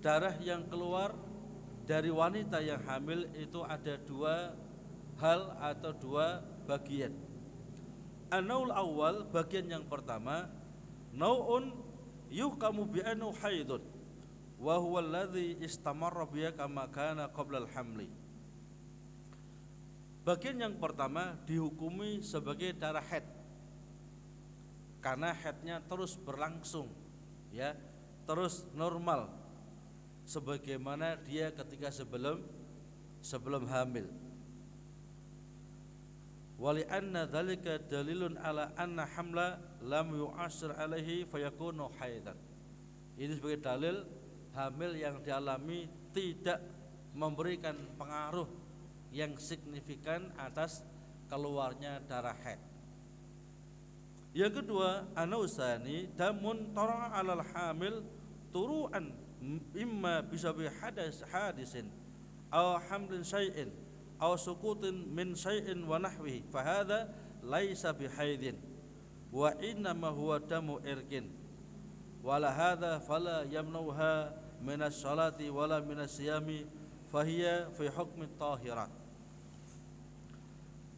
darah yang keluar dari wanita yang hamil itu ada dua hal atau dua bagian. An-naul awal, bagian yang pertama, nau'un yuhkamu bi'annahu haidun wa huwa alladhi istamarra biha kama kana qabla al-hamli. Bagian yang pertama dihukumi sebagai darah haid karena haidnya terus berlangsung, ya, terus normal sebagaimana dia ketika sebelum hamil. Wali anna dzalika dalilun ala anna hamla lam yu'assir alaihi fayakunu haidan. Ini sebagai dalil hamil yang dialami tidak memberikan pengaruh yang signifikan atas keluarnya darah haid. Yang kedua, anausani damun tara'a 'alal hamil turu'an imma bisabi hadisin aw hamlin syai'in aw sukutin min syai'in wa nahwihi fa hadza laisa bihaidin wa innama huwa damu irkin wala hadza fala yamnuha minas salati wala minas siyami fahiya fi hukmi tahirat.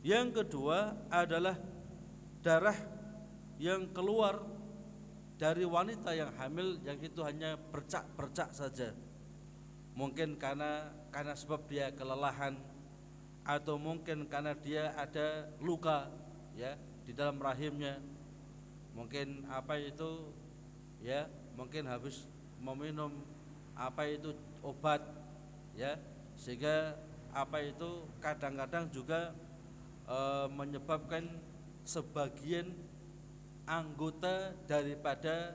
Yang kedua adalah darah yang keluar dari wanita yang hamil yang itu hanya bercak-bercak saja. Mungkin karena sebab dia kelelahan atau mungkin karena dia ada luka, ya, di dalam rahimnya. Mungkin mungkin habis meminum obat, ya, sehingga kadang-kadang juga menyebabkan sebagian anggota daripada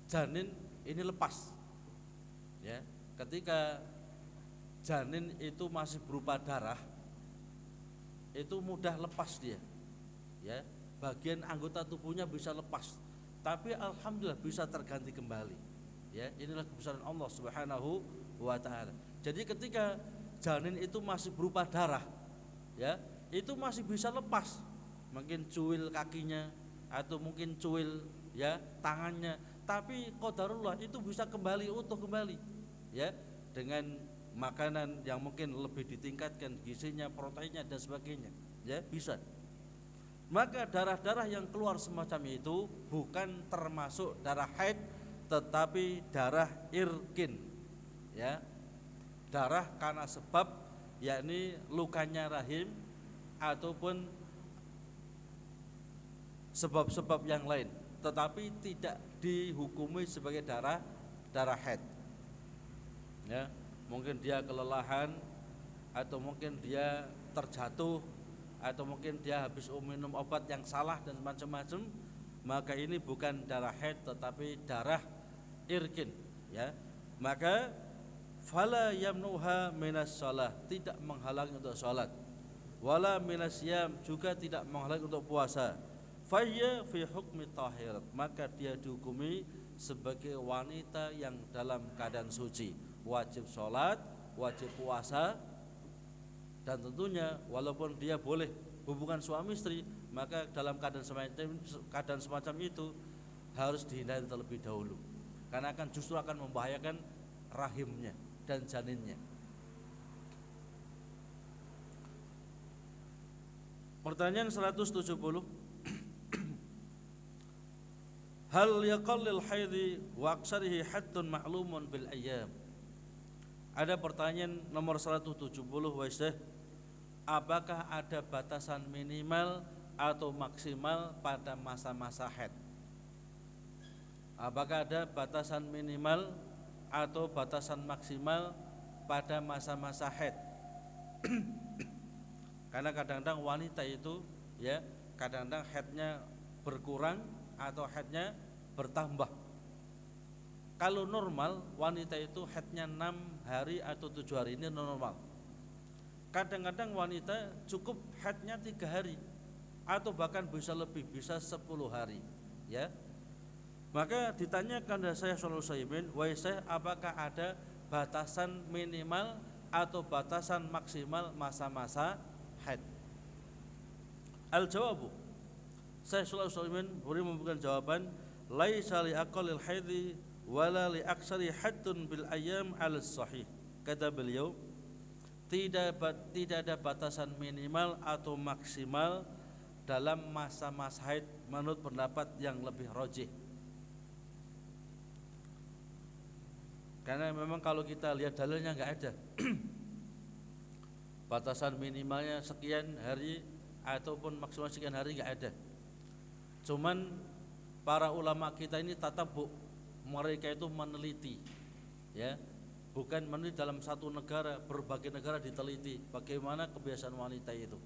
janin ini lepas, ya. Ketika janin itu masih berupa darah, itu mudah lepas dia, ya. Bagian anggota tubuhnya bisa lepas, tapi alhamdulillah bisa terganti kembali, ya. Inilah kebesaran Allah Subhanahu wa ta'ala. Jadi ketika janin itu masih berupa darah, ya, itu masih bisa lepas, mungkin cuil kakinya atau mungkin cuil, ya, tangannya, tapi qadarullah itu bisa utuh kembali, ya, dengan makanan yang mungkin lebih ditingkatkan gizinya, proteinnya dan sebagainya, ya, bisa. Maka darah-darah yang keluar semacam itu bukan termasuk darah haid, tetapi darah irkin, ya, darah karena sebab yakni lukanya rahim ataupun sebab-sebab yang lain, tetapi tidak dihukumi sebagai darah haid, ya. Mungkin dia kelelahan atau mungkin dia terjatuh atau mungkin dia habis minum obat yang salah dan macam-macam, maka ini bukan darah haid tetapi darah irkin, ya. Maka fala yamnuha minas shalah, tidak menghalangi untuk salat, wala minas siyam, juga tidak menghalangi untuk puasa. Faya fi hukmi tahirat, maka dia dihukumi sebagai wanita yang dalam keadaan suci, wajib sholat, wajib puasa, dan tentunya walaupun dia boleh hubungan suami istri, maka dalam keadaan semacam itu harus dihindari terlebih dahulu, karena justru akan membahayakan rahimnya dan janinnya. Pertanyaan 170, hal yaqallil haidhi wa aksarihi haddun ma'lumun bil ayyam. Ada pertanyaan nomor 170, Syekh, apakah ada batasan minimal atau maksimal pada masa-masa haid? Apakah ada batasan minimal atau batasan maksimal pada masa-masa haid? Karena kadang-kadang wanita itu, ya, kadang-kadang haidnya berkurang atau haidnya bertambah. Kalau normal wanita itu haidnya 6 hari atau 7 hari, ini normal. Kadang-kadang wanita cukup haidnya 3 hari atau bahkan bisa lebih, bisa 10 hari, ya. Maka ditanyakan dari saya Shallallahu Alaihi Wasallam, wahai Syekh, apakah ada batasan minimal atau batasan maksimal masa-masa haid? Al-jawabu, Syekh Shallallahu Alaihi Wasallam memberikan jawaban, laisa li aqallil haidhi wala li aksari haddun bil ayyam al sahih. Kata beliau, tidak ada batasan minimal atau maksimal dalam masa-masa haid menurut pendapat yang lebih rajih. Karena memang kalau kita lihat dalilnya nggak ada batasan minimalnya sekian hari ataupun maksimal sekian hari, nggak ada. Cuman para ulama kita ini tatabbu, mereka itu meneliti, ya, bukan meneliti dalam satu negara, berbagai negara diteliti bagaimana kebiasaan wanita itu.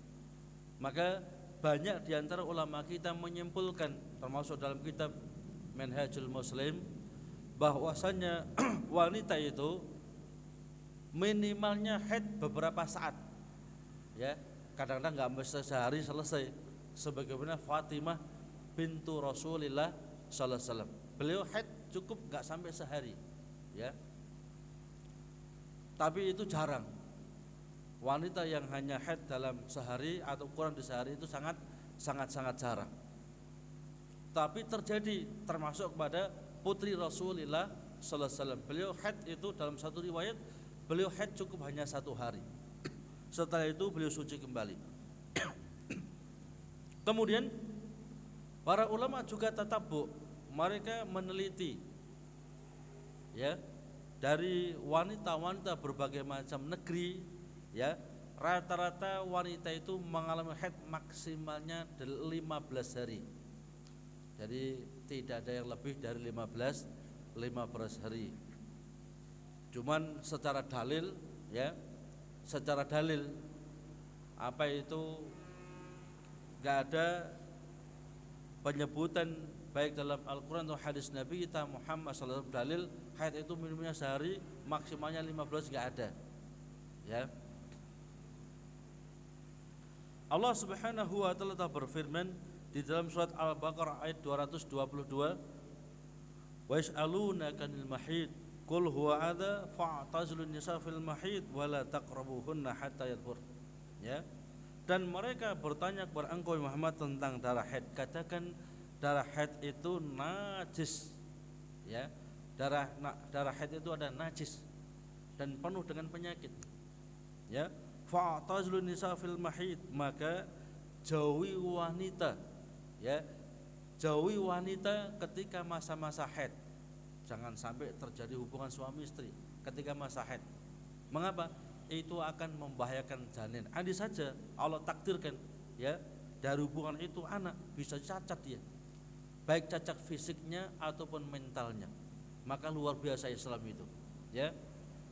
Maka banyak diantara ulama kita menyimpulkan, termasuk dalam kitab Manhajul Muslim, bahwasanya wanita itu minimalnya haid beberapa saat, ya, kadang-kadang nggak mesti sehari selesai, sebagaimana Fatimah bintu Rasulillah sallallahu alaihi wasallam, beliau haid cukup nggak sampai sehari, ya. Tapi itu jarang. Wanita yang hanya haid dalam sehari atau kurang di sehari itu sangat jarang. Tapi terjadi, termasuk kepada putri Rasulullah sallallahu alaihi wasallam. Beliau haid itu dalam satu riwayat beliau haid cukup hanya 1 hari. Setelah itu beliau suci kembali. Kemudian para ulama juga tatabbu, mereka meneliti, ya, dari wanita-wanita berbagai macam negeri, ya, rata-rata wanita itu mengalami haid maksimalnya 15 hari. Jadi tidak ada yang lebih dari 15 hari. Cuman secara dalil, ya, secara dalil apa itu enggak ada penyebutan baik dalam Al-Qur'an atau hadis Nabi kita Muhammad sallallahu alaihi wasallam dalil haid itu minimumnya sehari, maksimalnya 15, enggak ada. Ya. Allah Subhanahu wa taala berfirman di dalam surat Al-Baqarah ayat 222, wa yas'alunaka 'anil mahid qul huwa adza fa'tazilun nisa fil mahid wa la taqrabuhunna hatta yadhhur. Ya. Dan mereka bertanya kepada engkau Muhammad tentang darah haid, katakan darah haid itu najis, ya. Darah haid itu ada najis dan penuh dengan penyakit, ya. Fa'tazilun nisa fil mahid, maka jauhi wanita, ya, jauhi wanita ketika masa-masa haid. Jangan sampai terjadi hubungan suami istri ketika masa haid. Mengapa? Itu akan membahayakan janin. Andai saja Allah takdirkan, ya, dari hubungan itu anak bisa cacat dia, baik cacat fisiknya ataupun mentalnya. Maka luar biasa Islam itu, ya,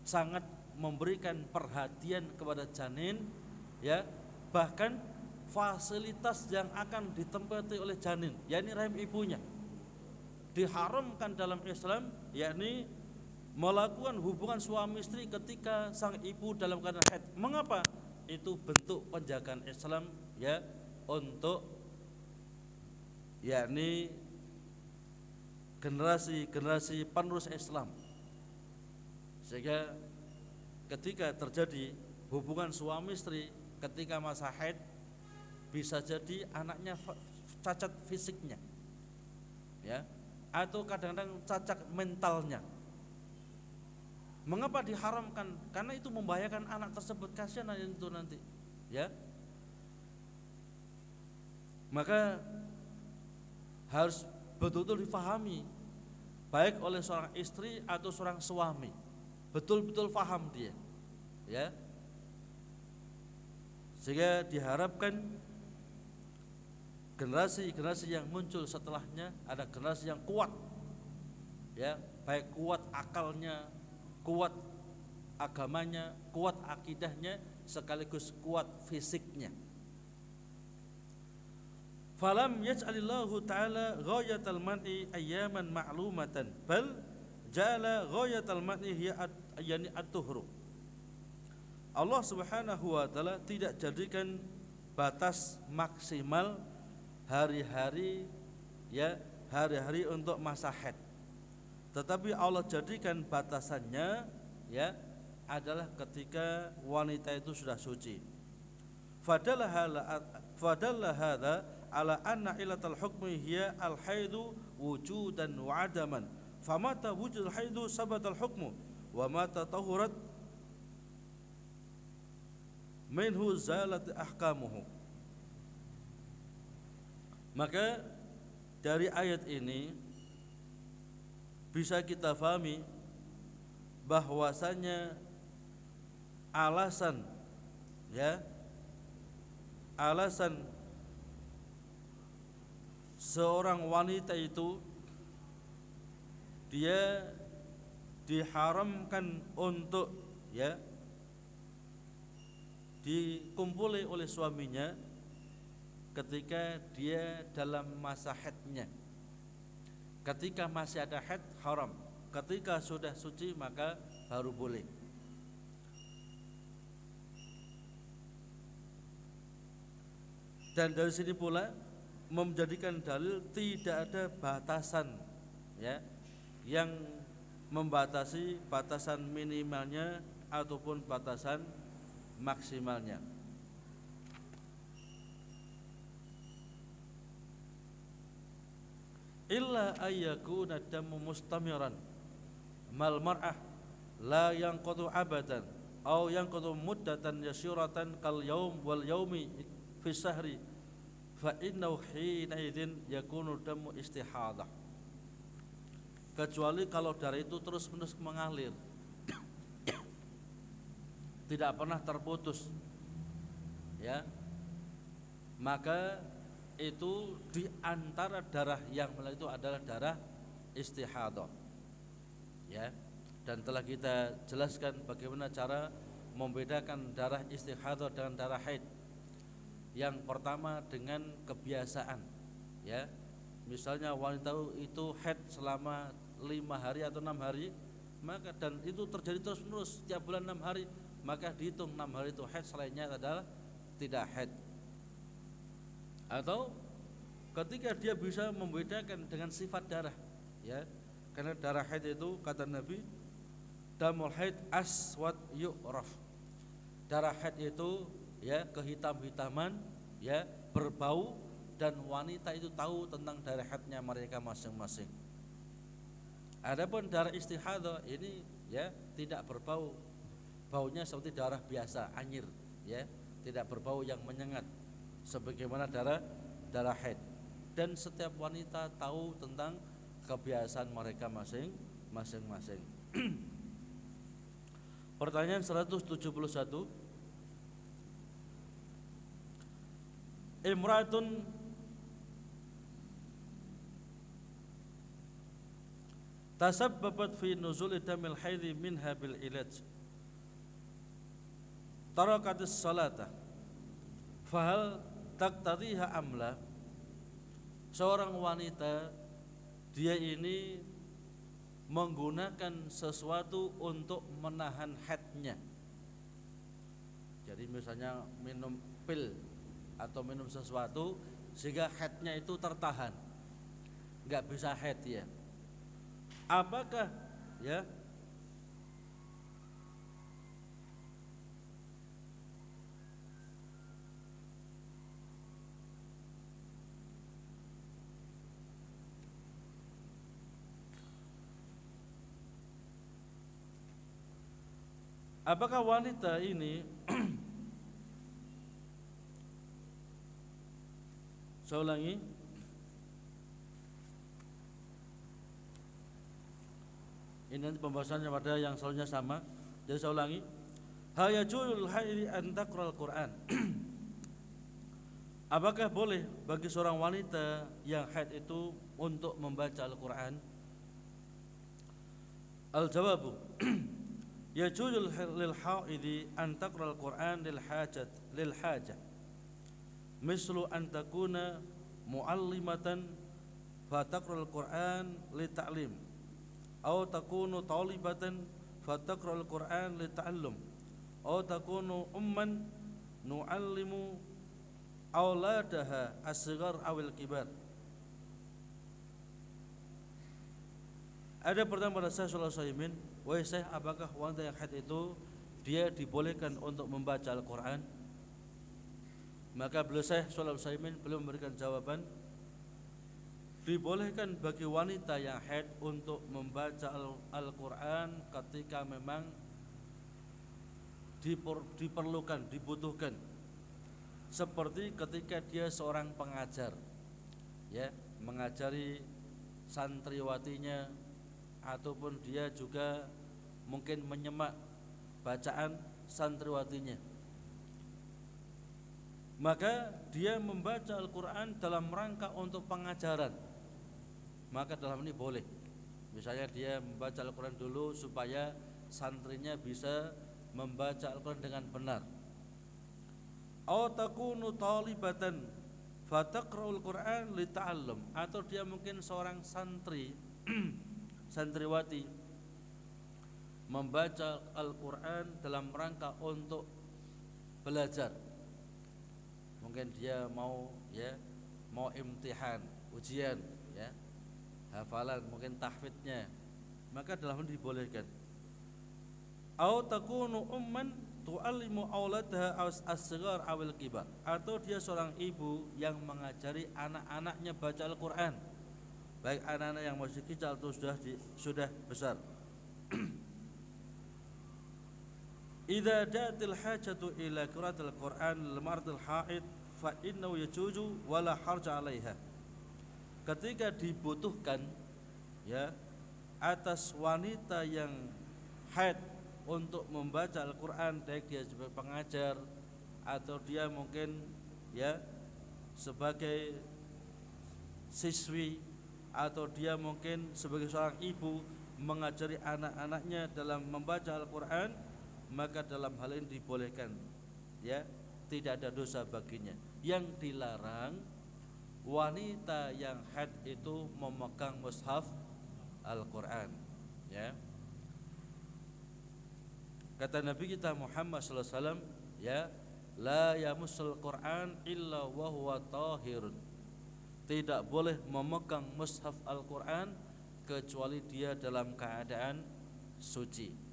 sangat memberikan perhatian kepada janin, ya, bahkan fasilitas yang akan ditempati oleh janin, yakni rahim ibunya, diharamkan dalam Islam, yakni melakukan hubungan suami istri ketika sang ibu dalam keadaan haid. Mengapa? Itu bentuk penjagaan Islam, ya, untuk yakni generasi penerus Islam. Sehingga ketika terjadi hubungan suami istri ketika masa haid, bisa jadi anaknya cacat fisiknya, ya, atau kadang-kadang cacat mentalnya. Mengapa diharamkan? Karena itu membahayakan anak tersebut, kasihan itu nanti, ya. Maka harus betul-betul difahami, baik oleh seorang istri atau seorang suami, betul-betul paham dia, ya. Sehingga diharapkan generasi yang muncul setelahnya ada generasi yang kuat, ya, baik kuat akalnya, kuat agamanya, kuat akidahnya, sekaligus kuat fisiknya. Falam yaj'alillahu ta'ala ghayatal man'i ayyaman ma'lumatan bal ja'ala ghayatal man'i hiya yani at-tuhru. Allah Subhanahu wa taala tidak jadikan batas maksimal hari-hari, ya, hari-hari untuk masa haid. Tetapi Allah jadikan batasannya, ya, adalah ketika wanita itu sudah suci. Fadalla hadza ala anna ilatal hukmi hiya al haidu wujudan wa adaman famata wujudul haidu sabatal hukmu wa mata tahurat minhu zalat ahkamuhu. Maka dari ayat ini bisa kita fahami bahwasanya alasan seorang wanita itu dia diharamkan untuk dikumpuli oleh suaminya ketika dia dalam masa haidnya. Ketika masih ada haid haram, ketika sudah suci maka baru boleh. Dan dari sini pula menjadikan dalil tidak ada batasan yang membatasi batasan minimalnya ataupun batasan maksimalnya. Illa ayyakuna damu mustamiran mal mar'ah la yanqadu abadan aw yanqadu muddatan yasyuratan kal yaum wal yaumi fi syahri fa innahu hina idzin yakunu damu istihadah. Kecuali kalau darah itu terus-menerus mengalir tidak pernah terputus, maka itu di antara darah yang melalui itu adalah darah istihadah. Dan telah kita jelaskan bagaimana cara membedakan darah istihadah dengan darah haid. Yang pertama dengan kebiasaan, misalnya wanita itu haid selama 5 hari atau 6 hari, maka dan itu terjadi terus-menerus setiap bulan 6 hari, maka dihitung 6 hari itu haid, selainnya adalah tidak haid. Atau ketika dia bisa membedakan dengan sifat darah, karena darah haid itu kata Nabi, damul haid aswad yu'raf. Darah haid itu kehitam-hitaman, berbau, dan wanita itu tahu tentang darah haidnya mereka masing-masing. Adapun darah istihadah ini tidak berbau, baunya seperti darah biasa, anyir, tidak berbau yang menyengat sebagaimana darah haid. Dan setiap wanita tahu tentang kebiasaan mereka masing-masing. Pertanyaan 171. Imra'atun tasabbabat fi nuzul damil haidhi minha bil ilaj tarakatis salata fahal taqtadhiha amla. Seorang wanita dia ini menggunakan sesuatu untuk menahan haidnya. Jadi misalnya minum pil atau minum sesuatu sehingga haidnya itu tertahan, nggak bisa haid apakah apakah wanita ini saya ulangi, ini nanti pembahasannya pada yang selalunya sama. Jadi saya ulangi, hayajul haidi an taqra'al Qur'an. Apakah boleh bagi seorang wanita yang haid itu untuk membaca Al-Qur'an? Al-jawabu yajuzul lil haidi an taqra'al Qur'an lil hajah mislu an takuna muallimatan fa taqra'al Qur'an li ta'lim aw takunu talibatan fa taqra'al Qur'an li ta'allum aw takunu umman nu'allimu auladaha as-sighar awil kibar. Ada pertanyaan pada Syekh Shalih Al-Utsaimin, wahai Syekh, apakah wanita yang haid itu dia dibolehkan untuk membaca Al-Qur'an? Maka beliau Syekh Shalih Al-Utsaimin belum memberikan jawaban. Dibolehkan bagi wanita yang haid untuk membaca Al-Quran ketika memang diperlukan, dibutuhkan. Seperti ketika dia seorang pengajar, ya, mengajari santriwatinya, ataupun dia juga mungkin menyemak bacaan santriwatinya. Maka dia membaca Al-Quran dalam rangka untuk pengajaran, maka dalam ini boleh. Misalnya dia membaca Al-Quran dulu supaya santrinya bisa membaca Al-Quran dengan benar. Aw takunu talibatan fataqra'ul Quran lita'allum, atau dia mungkin seorang santri santriwati membaca Al-Quran dalam rangka untuk belajar. Mungkin dia mau imtihan, ujian, ya, hafalan, mungkin tahfidnya, maka dalam ini dibolehkan. Au takunu umman tu'allimu auladaha as-sighar awil kibar, atau dia seorang ibu yang mengajari anak-anaknya baca Al-Quran, baik anak-anak yang masih kecil atau sudah besar. Idza da'atil hajatu ila qiraatil Qur'an lil mar'atil haid fa innahu yajuzu wala harja 'alaiha. Ketika dibutuhkan, ya, atas wanita yang haid untuk membaca Al-Quran, baik dia sebagai pengajar atau dia mungkin, ya, sebagai siswi, atau dia mungkin sebagai seorang ibu mengajari anak-anaknya dalam membaca Al-Quran, maka dalam hal ini dibolehkan, ya, tidak ada dosa baginya. Yang dilarang wanita yang haid itu memegang mushaf Al-Quran, ya. Kata Nabi kita Muhammad sallallahu alaihi wasallam, ya, la yamussul Quran illa wa huwa tahirun. Tidak boleh memegang mushaf Al-Quran kecuali dia dalam keadaan suci.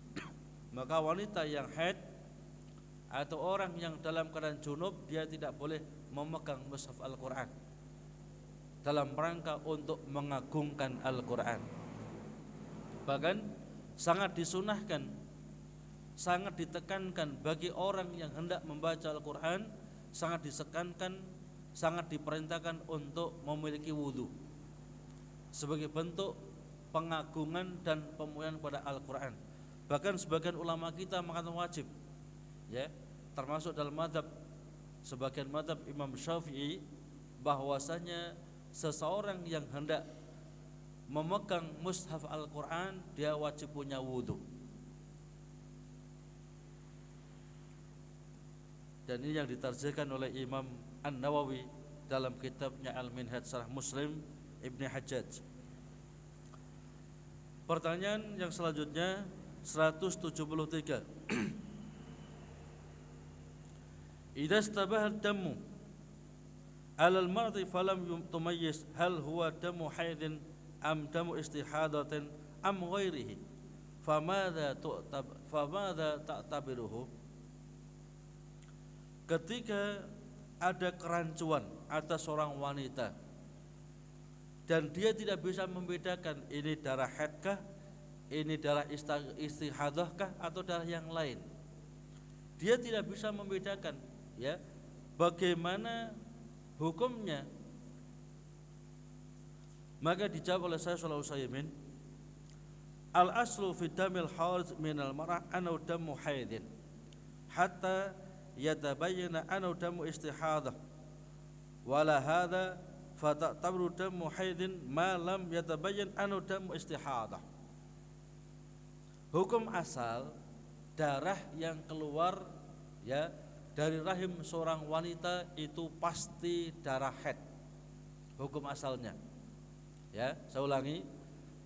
Maka wanita yang haid atau orang yang dalam keadaan junub, dia tidak boleh memegang mushaf Al-Quran dalam rangka untuk mengagungkan Al-Quran. Bahkan sangat disunahkan, sangat ditekankan bagi orang yang hendak membaca Al-Quran, sangat disekankan, sangat diperintahkan untuk memiliki wudhu sebagai bentuk pengagungan dan pemuliaan pada Al-Quran. Bahkan sebagian ulama kita mengatakan wajib, ya, termasuk dalam madhab, sebagian madhab Imam Syafi'i, bahwasanya seseorang yang hendak memegang mushaf Al-Quran dia wajib punya wudhu. Dan ini yang diterjemahkan oleh Imam An-Nawawi dalam kitabnya Al-Minhaj Syarah Muslim Ibn Hajjaj. Pertanyaan yang selanjutnya 173. Idza istabaha ad-damu 'ala al-mar'ati falam tumayyiz hal huwa damu haidin am damu istihadatin am ghairihi famadza ta'tabiruhu. Ketika ada kerancuan atas seorang wanita dan dia tidak bisa membedakan ini darah haidkah, ini darah istihadahkah atau darah yang lain, dia tidak bisa membedakan, ya, bagaimana hukumnya, maka dijawab oleh Syekh Shalih Al-Utsaimin, al-aslu fi damil haid min al-mar'ah annahu damu haidin hatta yatabayyana annahu damu istihadah wala hadza fata'tabiru damu haidin ma lam yatabayyan annahu damu istihadah. Hukum asal darah yang keluar, ya, dari rahim seorang wanita itu pasti darah haid. Hukum asalnya, ya, saya ulangi,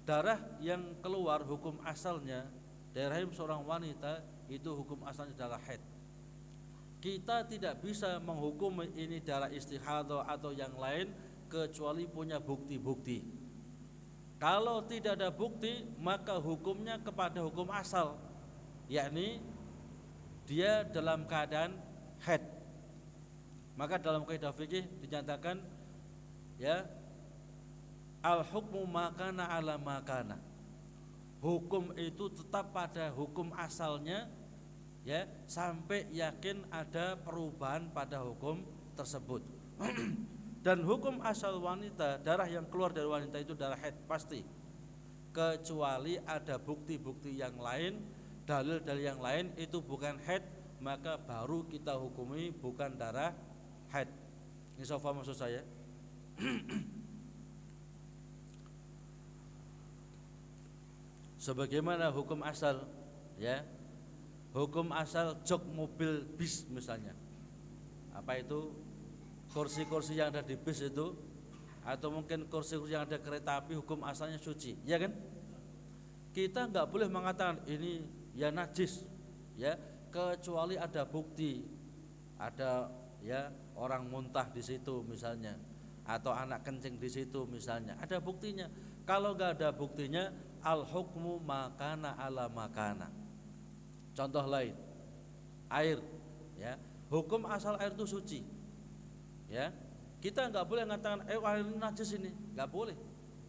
darah yang keluar hukum asalnya dari rahim seorang wanita itu hukum asalnya darah haid. Kita tidak bisa menghukum ini darah istihadah atau yang lain kecuali punya bukti-bukti. Kalau tidak ada bukti, maka hukumnya kepada hukum asal, yakni dia dalam keadaan haid. Maka dalam kaidah fikih dinyatakan, ya, Al hukmu makana ala makana. Hukum itu tetap pada hukum asalnya, ya, sampai yakin ada perubahan pada hukum tersebut. Dan hukum asal wanita, darah yang keluar dari wanita itu darah haid pasti, kecuali ada bukti-bukti yang lain, dalil-dalil yang lain itu bukan haid, maka baru kita hukumi bukan darah haid. Ini sofa maksud saya. Sebagaimana hukum asal, ya, hukum asal jok mobil bis misalnya, apa itu, kursi-kursi yang ada di bis itu, atau mungkin kursi-kursi yang ada kereta api, hukum asalnya suci, ya kan? Kita nggak boleh mengatakan ini ya najis, ya, kecuali ada bukti, ada, ya, orang muntah di situ misalnya, atau anak kencing di situ misalnya, ada buktinya. Kalau nggak ada buktinya, al hukmu makana ala makana. Contoh lain, air, ya, hukum asal air itu suci, ya, kita nggak boleh mengatakan air ini najis, ini nggak boleh,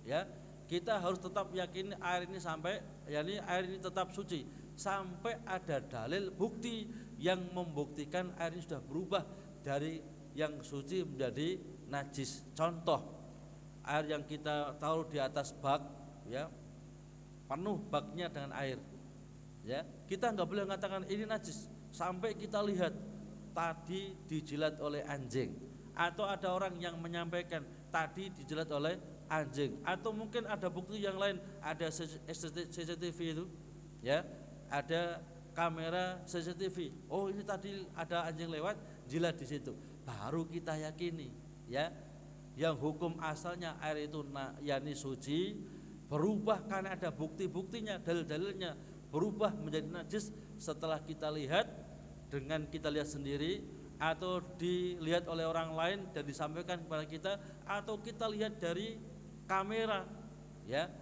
ya. Kita harus tetap yakini air ini sampai, yakni air ini tetap suci sampai ada dalil bukti yang membuktikan air ini sudah berubah dari yang suci menjadi najis. Contoh, air yang kita taruh di atas bak, ya, penuh baknya dengan air, ya, kita nggak boleh mengatakan ini najis sampai kita lihat tadi dijilat oleh anjing, atau ada orang yang menyampaikan tadi dijilat oleh anjing, atau mungkin ada bukti yang lain, ada CCTV itu, ya, ada kamera CCTV, oh ini tadi ada anjing lewat jilat di situ, baru kita yakini, ya, yang hukum asalnya air itu yakni suci berubah karena ada bukti-buktinya, dalil-dalilnya, berubah menjadi najis setelah kita lihat, dengan kita lihat sendiri, atau dilihat oleh orang lain dan disampaikan kepada kita, atau kita lihat dari kamera, ya,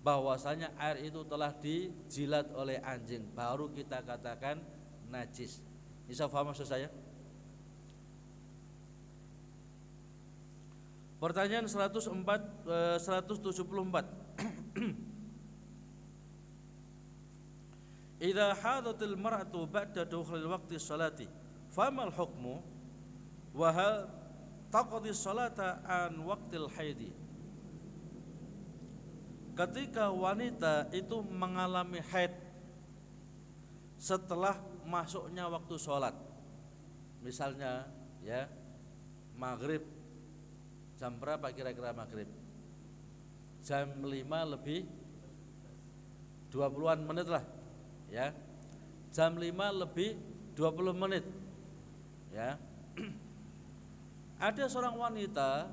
bahwasanya air itu telah dijilat oleh anjing, baru kita katakan najis. Bisa paham maksud saya? Pertanyaan 174. Idza hadatil mar'atu ba'da dukhulil waqti sholati famal hukmu wa hal taqdi sholata an waqtil haidi. Ketika wanita itu mengalami haid setelah masuknya waktu sholat, misalnya, ya, maghrib, jam berapa kira-kira maghrib? Jam 5 lebih 20-an menit lah, ya, jam 5 lebih 20 menit, ya. Ada seorang wanita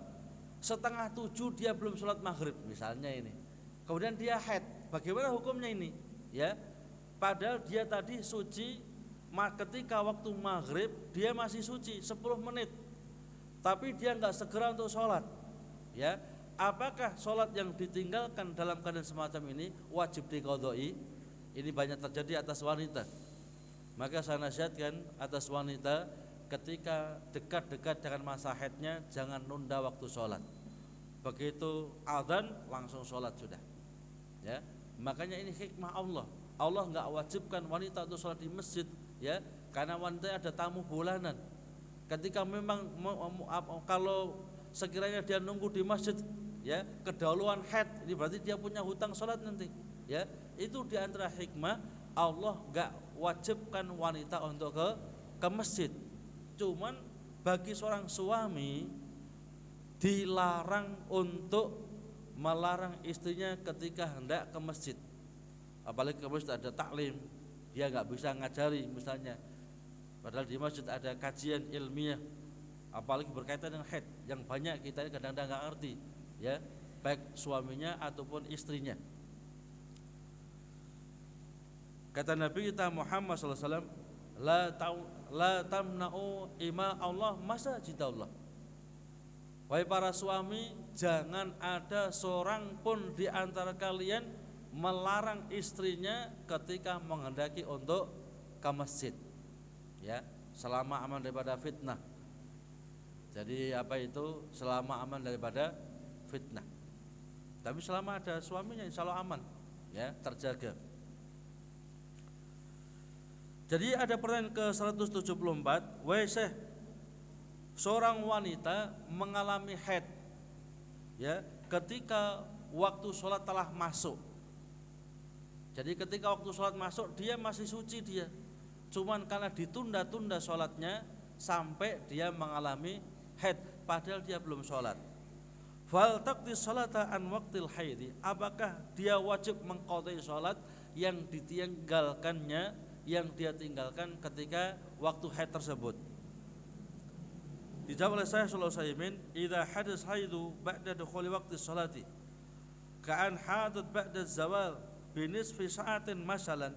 setengah 7 dia belum sholat maghrib misalnya ini, kemudian dia haid, bagaimana hukumnya ini, ya? Padahal dia tadi suci, ketika waktu maghrib dia masih suci 10 menit, tapi dia nggak segera untuk sholat, ya. Apakah sholat yang ditinggalkan dalam keadaan semacam ini wajib diqodoi? Ini banyak terjadi atas wanita. Maka saya nasihatkan atas wanita, ketika dekat-dekat dengan masa haidnya jangan nunda waktu sholat. Begitu adzan langsung sholat sudah, ya. Makanya ini hikmah Allah. Allah nggak wajibkan wanita untuk sholat di masjid, ya, karena wanita ada tamu bulanan. Ketika memang kalau sekiranya dia nunggu di masjid, ya, kedahuluan haid, ini berarti dia punya hutang sholat nanti, ya. Itu diantara hikmah Allah nggak wajibkan wanita untuk ke masjid. Cuman bagi seorang suami dilarang untuk melarang istrinya ketika hendak ke masjid, apalagi ke masjid ada taklim, dia nggak bisa ngajari misalnya, padahal di masjid ada kajian ilmiah, apalagi berkaitan dengan haid yang banyak kita kadang-kadang nggak ngerti, ya, baik suaminya ataupun istrinya. Kata Nabi kita Muhammad SAW, la tamna'u ima Allah masajidallah. Wahai para suami, jangan ada seorang pun di antara kalian melarang istrinya ketika menghendaki untuk ke masjid, ya, selama aman daripada fitnah. Jadi apa itu selama aman daripada fitnah. Tapi selama ada suaminya insya Allah aman, ya, terjaga. Jadi ada pertanyaan ke 174, wahai Syekh, seorang wanita mengalami haid, ya, ketika waktu sholat telah masuk. Jadi ketika waktu sholat masuk dia masih suci dia, cuman karena ditunda-tunda sholatnya sampai dia mengalami haid, padahal dia belum sholat. Fal taqdi sholata an waqtil haidi, apakah dia wajib mengqadai sholat yang ditinggalkannya, yang dia tinggalkan ketika waktu haid tersebut? Dijawab oleh Syekh Shalih Al-Utsaimin, idza hadis haidu ba'da dukhuli waqti sholati ka'an hadat ba'da zawal binisfi sa'atin masalan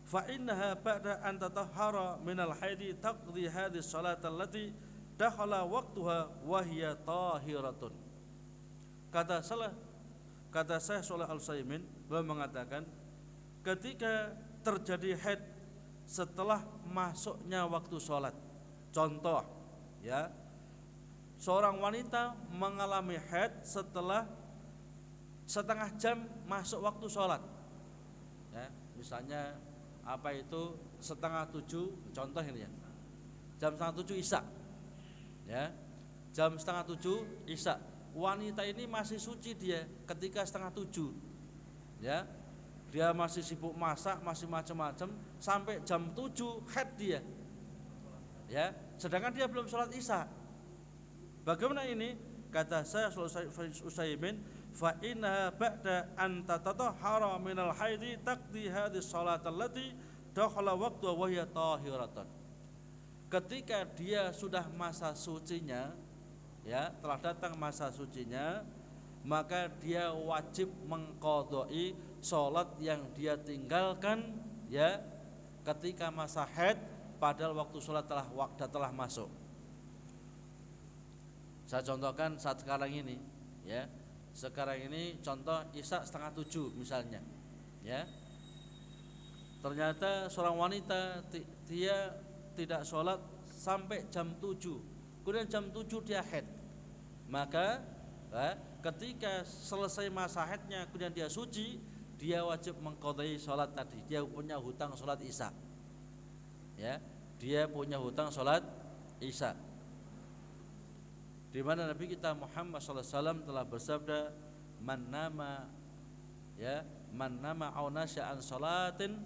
fa innaha ba'da an tatahhara minal haidi taqdi hadhihi shalat allati dakhala waqtuha wa hiya tahiratun. Kata Syekh Shalih Al-Utsaimin, beliau mengatakan ketika terjadi haid setelah masuknya waktu sholat. Contoh, ya, seorang wanita mengalami haid setelah setengah jam masuk waktu sholat, ya, misalnya apa itu 6:30, contoh ini ya, jam 6:30 isya, ya, jam 6:30 isya. Wanita ini masih suci dia ketika 6:30, ya, dia masih sibuk masak, masih macam-macam sampai jam 7 haid dia, ya, sedangkan dia belum sholat isya. Bagaimana ini? Kata saya Utsaimin, fa inna ba'da an tatatahhara minal haidi taqdi hadhihi shalat allati dakhala waqtu wa hiya tahiratun. Ketika dia sudah masa sucinya, ya, telah datang masa sucinya, maka dia wajib mengqadai sholat yang dia tinggalkan, ya, ketika masa haid padahal waktu sholat telah masuk. Saya contohkan saat sekarang ini, ya, sekarang ini contoh isya 6:30 misalnya, ya, ternyata seorang wanita dia tidak sholat sampai jam 7, kemudian jam 7 dia haid, maka ketika selesai masa haidnya kemudian dia suci, dia wajib mengqadai sholat tadi. Dia punya hutang sholat isya, ya, dia punya hutang sholat isya. Di mana Nabi kita Muhammad SAW telah bersabda, man nama, ya, man nama aw nasya an sholatin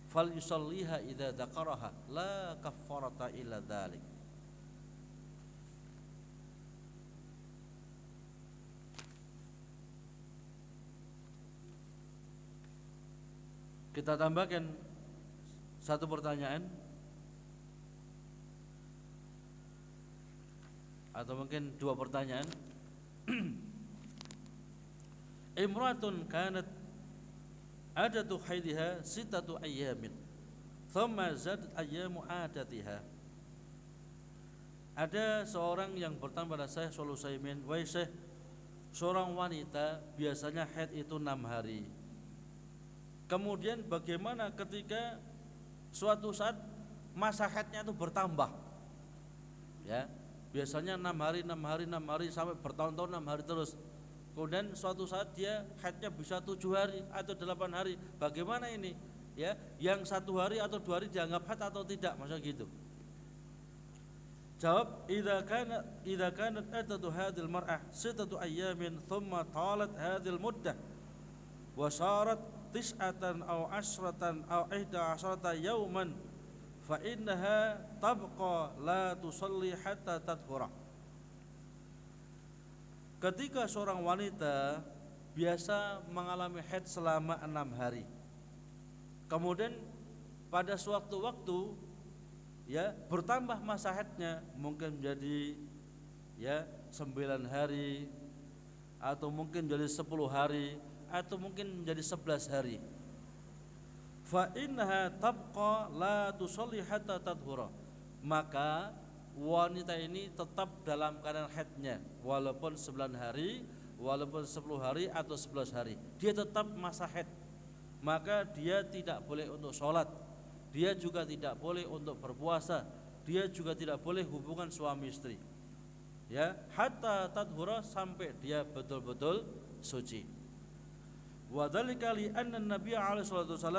fal yusalliha idza dzakaraha la kaffarata illa dzalik. Kita tambahkan satu pertanyaan atau mungkin dua pertanyaan. Imratun kanat adatu haidiha sittatu ayyamin thumma zadat ayyamu adatiha. Ada seorang yang bertanya pada saya Shalih Al-Utsaimin, wahai Syekh, seorang wanita biasanya haid itu 6 hari. Kemudian bagaimana ketika suatu saat masa haidnya itu bertambah, ya, biasanya 6 hari sampai bertahun-tahun 6 hari terus. Kemudian suatu saat dia haidnya bisa 7 hari atau 8 hari. Bagaimana ini? Ya, yang 1 hari atau 2 hari dianggap haid atau tidak? Maksudnya gitu. Jawab, idza kanat atatu hadhil mar'ah 6 ayyamin thumma talat hadhil muddah wa sarat 9 aw 10 aw 11 yawman fa innaha tabqa la tusalli hatta tadhura. Ketika seorang wanita biasa mengalami haid selama 6 hari, kemudian pada suatu waktu, ya, bertambah masa haidnya, mungkin menjadi, ya, 9 hari atau mungkin menjadi 10 hari atau mungkin menjadi 11 hari. Fa innaha tabqa la tusalli hatta tadhura. Maka wanita ini tetap dalam keadaan haidnya walaupun 9 hari, walaupun 10 hari atau 11 hari. Dia tetap masa haid. Maka dia tidak boleh untuk sholat, dia juga tidak boleh untuk berpuasa, dia juga tidak boleh hubungan suami istri. ya, hatta tadhura, sampai dia betul-betul suci. Wa dzalika li anna Nabi alaihi salatu wasallam